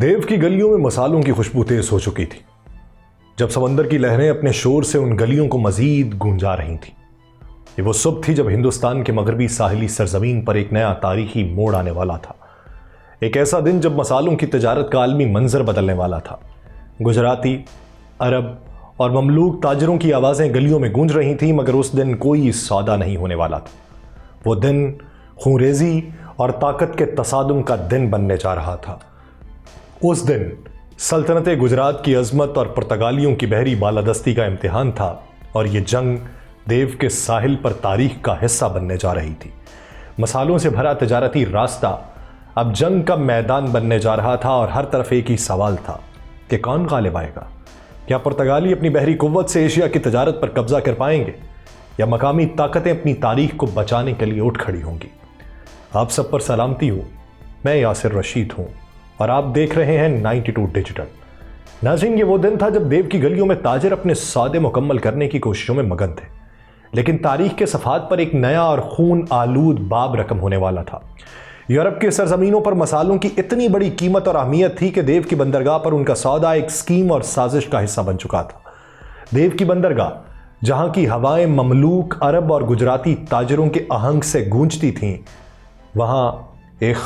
دیو کی گلیوں میں مصالوں کی خوشبو تیز ہو چکی تھی جب سمندر کی لہریں اپنے شور سے ان گلیوں کو مزید گونجا رہی تھیں۔ یہ وہ صبح تھی جب ہندوستان کے مغربی ساحلی سرزمین پر ایک نیا تاریخی موڑ آنے والا تھا۔ ایک ایسا دن جب مصالوں کی تجارت کا عالمی منظر بدلنے والا تھا۔ گجراتی، عرب اور مملوک تاجروں کی آوازیں گلیوں میں گونج رہی تھیں، مگر اس دن کوئی سودا نہیں ہونے والا تھا۔ وہ دن خونریزی اور طاقت کے تصادم کا دن بننے جا رہا تھا۔ اس دن سلطنت گجرات کی عظمت اور پرتگالیوں کی بحری بالادستی کا امتحان تھا، اور یہ جنگ دیو کے ساحل پر تاریخ کا حصہ بننے جا رہی تھی۔ مصالوں سے بھرا تجارتی راستہ اب جنگ کا میدان بننے جا رہا تھا، اور ہر طرف ایک ہی سوال تھا کہ کون غالب آئے گا؟ کیا پرتگالی اپنی بحری قوت سے ایشیا کی تجارت پر قبضہ کر پائیں گے، یا مقامی طاقتیں اپنی تاریخ کو بچانے کے لیے اٹھ کھڑی ہوں گی؟ آپ سب پر سلامتی ہو، میں یاسر رشید ہوں اور آپ دیکھ رہے ہیں 92 ڈیجیٹل۔ ناظرین، یہ وہ دن تھا جب دیو کی گلیوں میں تاجر اپنے سودے مکمل کرنے کی کوششوں میں مگن تھے، لیکن تاریخ کے صفحات پر ایک نیا اور خون آلود باب رقم ہونے والا تھا۔ یورپ کے سرزمینوں پر مصالوں کی اتنی بڑی قیمت اور اہمیت تھی کہ دیو کی بندرگاہ پر ان کا سودا ایک اسکیم اور سازش کا حصہ بن چکا تھا۔ دیو کی بندرگاہ، جہاں کی ہوائیں مملوک، عرب اور گجراتی تاجروں کے آہنگ سے گونجتی تھیں، وہاں ایک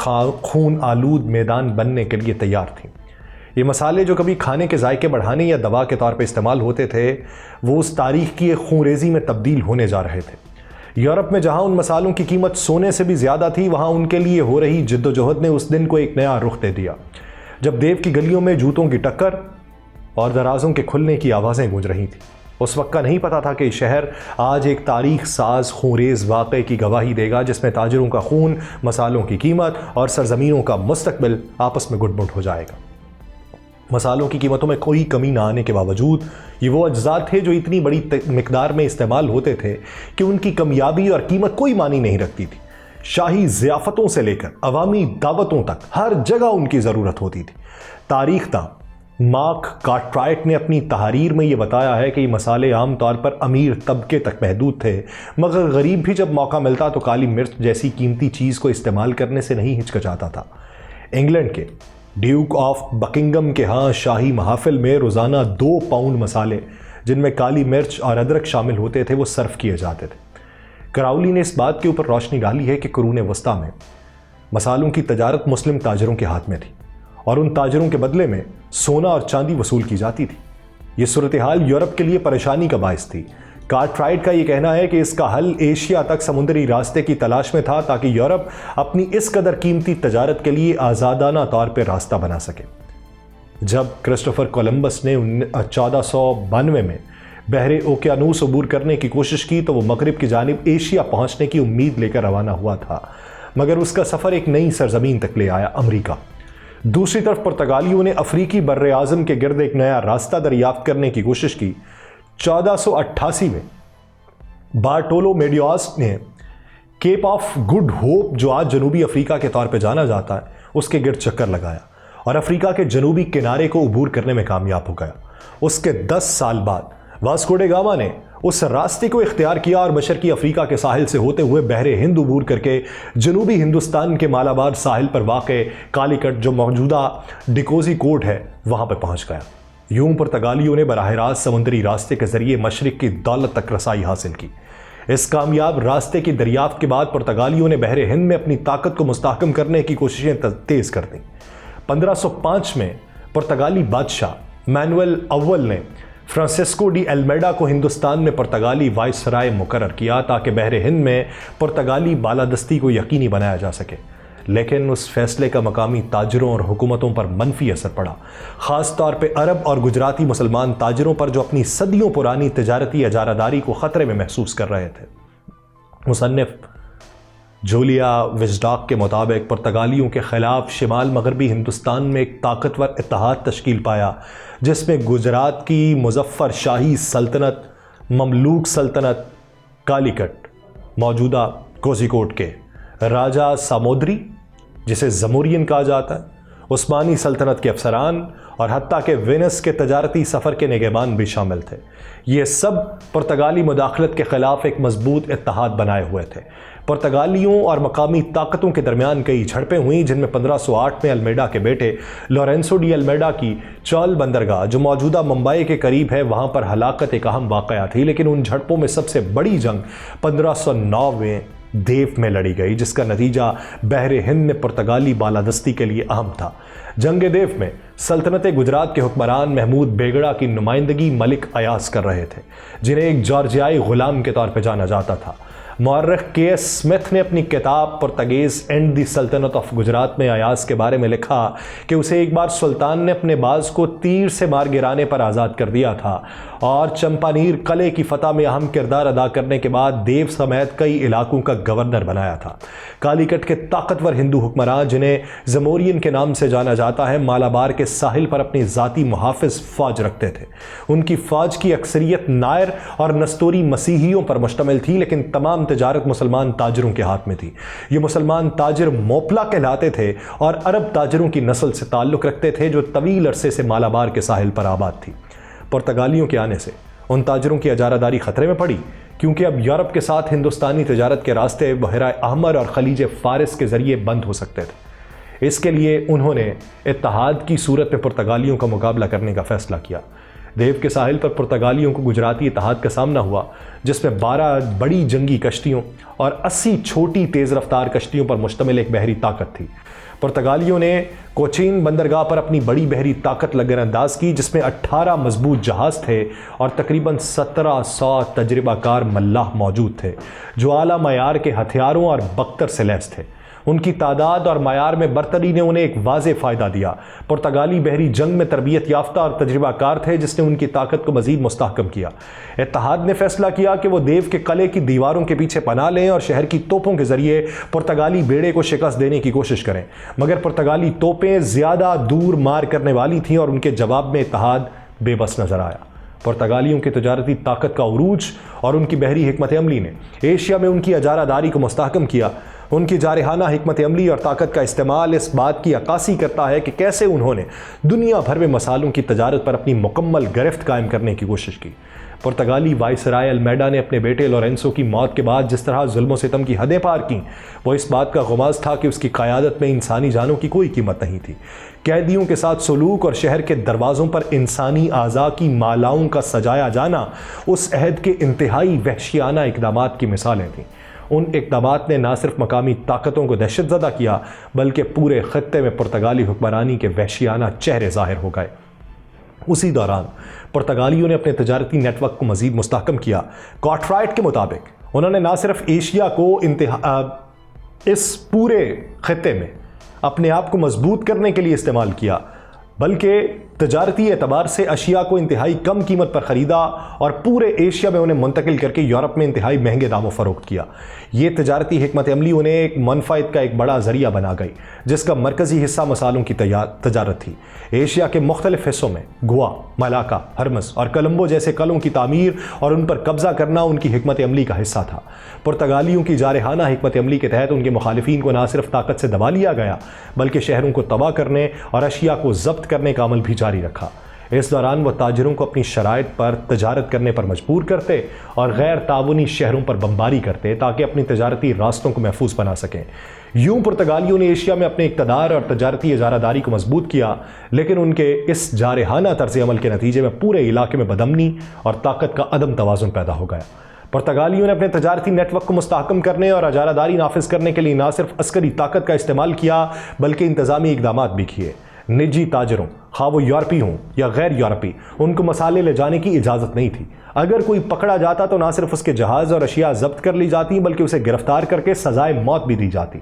خون آلود میدان بننے کے لیے تیار تھیں۔ یہ مصالے جو کبھی کھانے کے ذائقے بڑھانے یا دوا کے طور پہ استعمال ہوتے تھے، وہ اس تاریخ کی ایک خونریزی میں تبدیل ہونے جا رہے تھے۔ یورپ میں جہاں ان مصالوں کی قیمت سونے سے بھی زیادہ تھی، وہاں ان کے لیے ہو رہی جد و جہد نے اس دن کو ایک نیا رخ دے دیا، جب دیو کی گلیوں میں جوتوں کی ٹکر اور دروازوں کے کھلنے کی آوازیں گونج رہی تھیں۔ اس وقت کا نہیں پتا تھا کہ شہر آج ایک تاریخ ساز خونریز واقعے کی گواہی دے گا، جس میں تاجروں کا خون، مصالوں کی قیمت اور سرزمینوں کا مستقبل آپس میں گٹ مٹ ہو جائے گا۔ مصالوں کی قیمتوں میں کوئی کمی نہ آنے کے باوجود یہ وہ اجزاء تھے جو اتنی بڑی مقدار میں استعمال ہوتے تھے کہ ان کی کمیابی اور قیمت کوئی معنی نہیں رکھتی تھی۔ شاہی ضیافتوں سے لے کر عوامی دعوتوں تک ہر جگہ ان کی ضرورت ہوتی تھی۔ تاریخ داں مارک کارٹرائٹ نے اپنی تحریر میں یہ بتایا ہے کہ یہ مصالے عام طور پر امیر طبقے تک محدود تھے، مگر غریب بھی جب موقع ملتا تو کالی مرچ جیسی قیمتی چیز کو استعمال کرنے سے نہیں ہچکچاتا تھا۔ انگلینڈ کے ڈیوک آف بکنگم کے ہاں شاہی محافل میں روزانہ 2 پاؤنڈ مصالے، جن میں کالی مرچ اور ادرک شامل ہوتے تھے، وہ صرف کیے جاتے تھے۔ کراؤلی نے اس بات کے اوپر روشنی ڈالی ہے کہ قرون وسطیٰ میں مصالوں کی تجارت مسلم تاجروں کے ہاتھ میں تھی، اور ان تاجروں کے بدلے میں سونا اور چاندی وصول کی جاتی تھی۔ یہ صورتحال یورپ کے لیے پریشانی کا باعث تھی۔ کارٹرائٹ کا یہ کہنا ہے کہ اس کا حل ایشیا تک سمندری راستے کی تلاش میں تھا، تاکہ یورپ اپنی اس قدر قیمتی تجارت کے لیے آزادانہ طور پہ راستہ بنا سکے۔ جب کرسٹوفر کولمبس نے 1492 میں بحر اوقیانوس عبور کرنے کی کوشش کی تو وہ مغرب کی جانب ایشیا پہنچنے کی امید لے کر روانہ ہوا تھا، مگر اس کا سفر ایک نئی سرزمین تک لے آیا، امریکہ۔ دوسری طرف پرتگالیوں نے افریقی بر اعظم کے گرد ایک نیا راستہ دریافت کرنے کی کوشش کی۔ 1488 میں بارٹولو میڈیاس نے کیپ آف گڈ ہوپ، جو آج جنوبی افریقہ کے طور پہ جانا جاتا ہے، اس کے گرد چکر لگایا اور افریقہ کے جنوبی کنارے کو عبور کرنے میں کامیاب ہو گیا۔ اس کے 10 سال بعد واسکو ڈے گاما نے اس راستے کو اختیار کیا اور مشرقی افریقہ کے ساحل سے ہوتے ہوئے بحر ہند عبور کر کے جنوبی ہندوستان کے مالابار ساحل پر واقع کالیکٹ، جو موجودہ ڈکوزی کوٹ ہے، وہاں پہ پہنچ گیا۔ یوں پرتگالیوں نے براہ راست سمندری راستے کے ذریعے مشرق کی دولت تک رسائی حاصل کی۔ اس کامیاب راستے کی دریافت کے بعد پرتگالیوں نے بحر ہند میں اپنی طاقت کو مستحکم کرنے کی کوششیں تیز کر دیں۔ 1505 میں پرتگالی بادشاہ مینوئل اول نے فرانسسکو ڈی المیڈا کو ہندوستان میں پرتگالی وائسرائے مقرر کیا، تاکہ بحر ہند میں پرتگالی بالادستی کو یقینی بنایا جا سکے۔ لیکن اس فیصلے کا مقامی تاجروں اور حکومتوں پر منفی اثر پڑا، خاص طور پہ عرب اور گجراتی مسلمان تاجروں پر، جو اپنی صدیوں پرانی تجارتی اجارہ داری کو خطرے میں محسوس کر رہے تھے۔ مصنف جولیا وزڈاک کے مطابق پرتگالیوں کے خلاف شمال مغربی ہندوستان میں ایک طاقتور اتحاد تشکیل پایا، جس میں گجرات کی مظفر شاہی سلطنت، مملوک سلطنت کالیکٹ، موجودہ کوزی کوٹ کے راجہ سامودری، جسے زمورین کہا جاتا ہے، عثمانی سلطنت کے افسران اور حتیٰ کہ وینس کے تجارتی سفر کے نگہبان بھی شامل تھے۔ یہ سب پرتگالی مداخلت کے خلاف ایک مضبوط اتحاد بنائے ہوئے تھے۔ پرتگالیوں اور مقامی طاقتوں کے درمیان کئی جھڑپیں ہوئیں، جن میں 1508 میں المیڈا کے بیٹے لورینسو ڈی المیڈا کی چول بندرگاہ جو موجودہ ممبئی کے قریب ہے وہاں پر ہلاکت ایک اہم واقعہ تھی۔ لیکن ان جھڑپوں میں سب سے بڑی جنگ 1509 میں دیو میں لڑی گئی، جس کا نتیجہ بحر ہند میں پرتگالی بالادستی کے لیے اہم تھا۔ جنگ دیو میں سلطنت گجرات کے حکمران محمود بیگڑا کی نمائندگی ملک ایاز کر رہے تھے، جنہیں ایک جارجیائی غلام کے طور پہ جانا جاتا تھا۔ مورخ کے ایس اسمتھ نے اپنی کتاب پرتگیز اینڈ دی سلطنت آف گجرات میں ایاز کے بارے میں لکھا کہ اسے ایک بار سلطان نے اپنے باز کو تیر سے مار گرانے پر آزاد کر دیا تھا اور چمپانیر قلعے کی فتح میں اہم کردار ادا کرنے کے بعد دیو سمیت کئی علاقوں کا گورنر بنایا تھا۔ کالیکٹ کے طاقتور ہندو حکمران جنہیں زمورین کے نام سے جانا جاتا ہے مالابار کے ساحل پر اپنی ذاتی محافظ فوج رکھتے تھے۔ ان کی فوج کی اکثریت نائر اور نستوری مسیحیوں پر مشتمل تھی، لیکن تمام تجارت مسلمان تاجروں کے ہاتھ میں تھی۔ یہ مسلمان تاجر موپلا کہلاتے تھے اور عرب تاجروں کی نسل سے تعلق رکھتے تھے جو طویل عرصے سے مالابار کے ساحل پر آباد تھی۔ پرتگالیوں کے آنے سے ان تاجروں کی اجارہ خطرے میں پڑی، کیونکہ اب یورپ کے ساتھ ہندوستانی تجارت کے راستے بحیرہ احمر اور خلیج فارس کے ذریعے بند ہو سکتے تھے۔ اس کے لیے انہوں نے اتحاد کی صورت میں پرتگالیوں کا مقابلہ کرنے کا فیصلہ کیا۔ دیو کے ساحل پر پرتگالیوں کو گجراتی اتحاد کا سامنا ہوا، جس میں 12 بڑی جنگی کشتیوں اور 80 چھوٹی تیز رفتار کشتیوں پر مشتمل ایک بحری طاقت تھی۔ پرتگالیوں نے کوچین بندرگاہ پر اپنی بڑی بحری طاقت لگر انداز کی، جس میں 18 مضبوط جہاز تھے اور تقریباً 1700 تجربہ کار ملاح موجود تھے جو اعلیٰ معیار کے ہتھیاروں اور بختر سے لیس تھے۔ ان کی تعداد اور معیار میں برتری نے انہیں ایک واضح فائدہ دیا۔ پرتگالی بحری جنگ میں تربیت یافتہ اور تجربہ کار تھے، جس نے ان کی طاقت کو مزید مستحکم کیا۔ اتحاد نے فیصلہ کیا کہ وہ دیو کے قلعے کی دیواروں کے پیچھے پناہ لیں اور شہر کی توپوں کے ذریعے پرتگالی بیڑے کو شکست دینے کی کوشش کریں، مگر پرتگالی توپیں زیادہ دور مار کرنے والی تھیں اور ان کے جواب میں اتحاد بے بس نظر آیا۔ پرتگالیوں کی تجارتی طاقت کا عروج اور ان کی بحری حکمت عملی نے ایشیا میں ان کی اجارہ داری کو مستحکم کیا۔ ان کی جارحانہ حکمت عملی اور طاقت کا استعمال اس بات کی عکاسی کرتا ہے کہ کیسے انہوں نے دنیا بھر میں مصالحوں کی تجارت پر اپنی مکمل گرفت قائم کرنے کی کوشش کی۔ پرتگالی وائسرائے المیڈا نے اپنے بیٹے لورینسو کی موت کے بعد جس طرح ظلم و ستم کی حدیں پار کیں، وہ اس بات کا غماز تھا کہ اس کی قیادت میں انسانی جانوں کی کوئی قیمت نہیں تھی۔ قیدیوں کے ساتھ سلوک اور شہر کے دروازوں پر انسانی اعضاء کی مالاؤں کا سجایا جانا اس عہد کے انتہائی وحشیانہ اقدامات کی مثالیں تھیں۔ ان اقدامات نے نہ صرف مقامی طاقتوں کو دہشت زدہ کیا، بلکہ پورے خطے میں پرتگالی حکمرانی کے وحشیانہ چہرے ظاہر ہو گئے۔ اسی دوران پرتگالیوں نے اپنے تجارتی نیٹ ورک کو مزید مستحکم کیا۔ کارٹرائٹ کے مطابق انہوں نے نہ صرف ایشیا کو اس پورے خطے میں اپنے آپ کو مضبوط کرنے کے لیے استعمال کیا، بلکہ تجارتی اعتبار سے اشیاء کو انتہائی کم قیمت پر خریدا اور پورے ایشیا میں انہیں منتقل کر کے یورپ میں انتہائی مہنگے داموں فروخت کیا۔ یہ تجارتی حکمت عملی انہیں ایک منفعت کا ایک بڑا ذریعہ بنا گئی، جس کا مرکزی حصہ مصالحوں کی تجارت تھی۔ ایشیا کے مختلف حصوں میں گوا، ملاکا، ہرمز اور کولمبو جیسے قلعوں کی تعمیر اور ان پر قبضہ کرنا ان کی حکمت عملی کا حصہ تھا۔ پرتگالیوں کی جارحانہ حکمت عملی کے تحت ان کے مخالفین کو نہ صرف طاقت سے دبا لیا گیا، بلکہ شہروں کو تباہ کرنے اور اشیاء کو ضبط کرنے کا عمل بھی جاری رکھا۔ اس دوران وہ تاجروں کو اپنی شرائط پر تجارت کرنے پر مجبور کرتے اور غیر تعاونی شہروں پر بمباری کرتے تاکہ اپنی تجارتی راستوں کو محفوظ بنا سکیں۔ یوں پرتگالیوں نے ایشیا میں اپنے اقتدار اور تجارتی اجارہ داری کو مضبوط کیا، لیکن ان کے اس جارحانہ طرز عمل کے نتیجے میں پورے علاقے میں بدامنی اور طاقت کا عدم توازن پیدا ہو گیا۔ پرتگالیوں نے اپنے تجارتی نیٹ ورک کو مستحکم کرنے اور اجارہ داری نافذ کرنے کے لیے نہ صرف عسکری طاقت کا استعمال کیا، بلکہ انتظامی اقدامات بھی کیے۔ نجی تاجروں، خواہ وہ یورپی ہوں یا غیر یورپی، ان کو مسالے لے جانے کی اجازت نہیں تھی۔ اگر کوئی پکڑا جاتا تو نہ صرف اس کے جہاز اور اشیاء ضبط کر لی جاتی، بلکہ اسے گرفتار کر کے سزائے موت بھی دی جاتی۔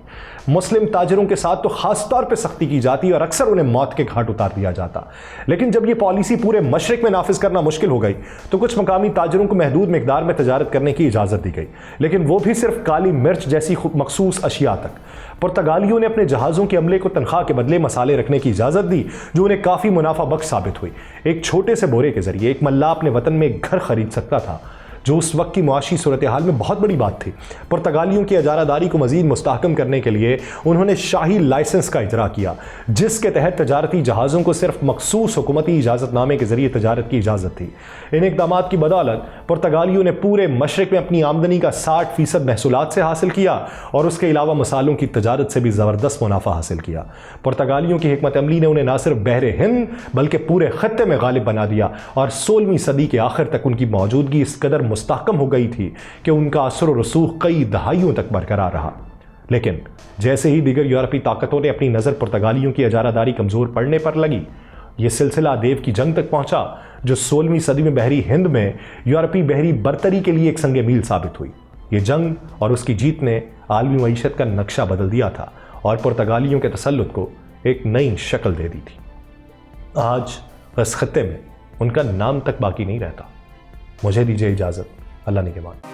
مسلم تاجروں کے ساتھ تو خاص طور پہ سختی کی جاتی اور اکثر انہیں موت کے گھاٹ اتار دیا جاتا۔ لیکن جب یہ پالیسی پورے مشرق میں نافذ کرنا مشکل ہو گئی تو کچھ مقامی تاجروں کو محدود مقدار میں تجارت کرنے کی اجازت دی گئی، لیکن وہ بھی صرف کالی مرچ جیسی مخصوص اشیاء تک۔ پرتگالیوں نے اپنے جہازوں کے عملے کو تنخواہ کے بدلے مسالے رکھنے کی اجازت دی، جو انہیں کافی منافع بخش ثابت ہوئی۔ ایک چھوٹے سے بورے کے ذریعے ایک ملاح اپنے وطن میں ایک گھر خرید سکتا تھا۔ جو اس وقت کی معاشی صورتحال میں بہت بڑی بات تھی۔ پرتگالیوں کی اجارہ داری کو مزید مستحکم کرنے کے لیے انہوں نے شاہی لائسنس کا اجرا کیا، جس کے تحت تجارتی جہازوں کو صرف مخصوص حکومتی اجازت نامے کے ذریعے تجارت کی اجازت تھی۔ ان اقدامات کی بدولت پرتگالیوں نے پورے مشرق میں اپنی آمدنی کا 60% محصولات سے حاصل کیا اور اس کے علاوہ مسالوں کی تجارت سے بھی زبردست منافع حاصل کیا۔ پرتگالیوں کی حکمت عملی نے انہیں نہ صرف بحر ہند بلکہ پورے خطے میں غالب بنا دیا، اور 16ویں صدی کے آخر تک ان کی موجودگی اس قدر مستحکم ہو گئی تھی کہ ان کا اثر و رسوخ کئی دہائیوں تک برقرار رہا۔ لیکن جیسے ہی دیگر یورپی طاقتوں نے اپنی نظر پرتگالیوں کی اجارہ داری کمزور پڑنے پر لگی، یہ سلسلہ دیو کی جنگ تک پہنچا، جو 16ویں صدی میں بحری ہند میں یورپی بحری برتری کے لیے ایک سنگ میل ثابت ہوئی۔ یہ جنگ اور اس کی جیت نے عالمی معیشت کا نقشہ بدل دیا تھا اور پرتگالیوں کے تسلط کو ایک نئی شکل دے دی تھی۔ آج اس خطے میں ان کا نام تک باقی نہیں رہتا۔ مجھے دیجیے اجازت، اللہ نگہبان۔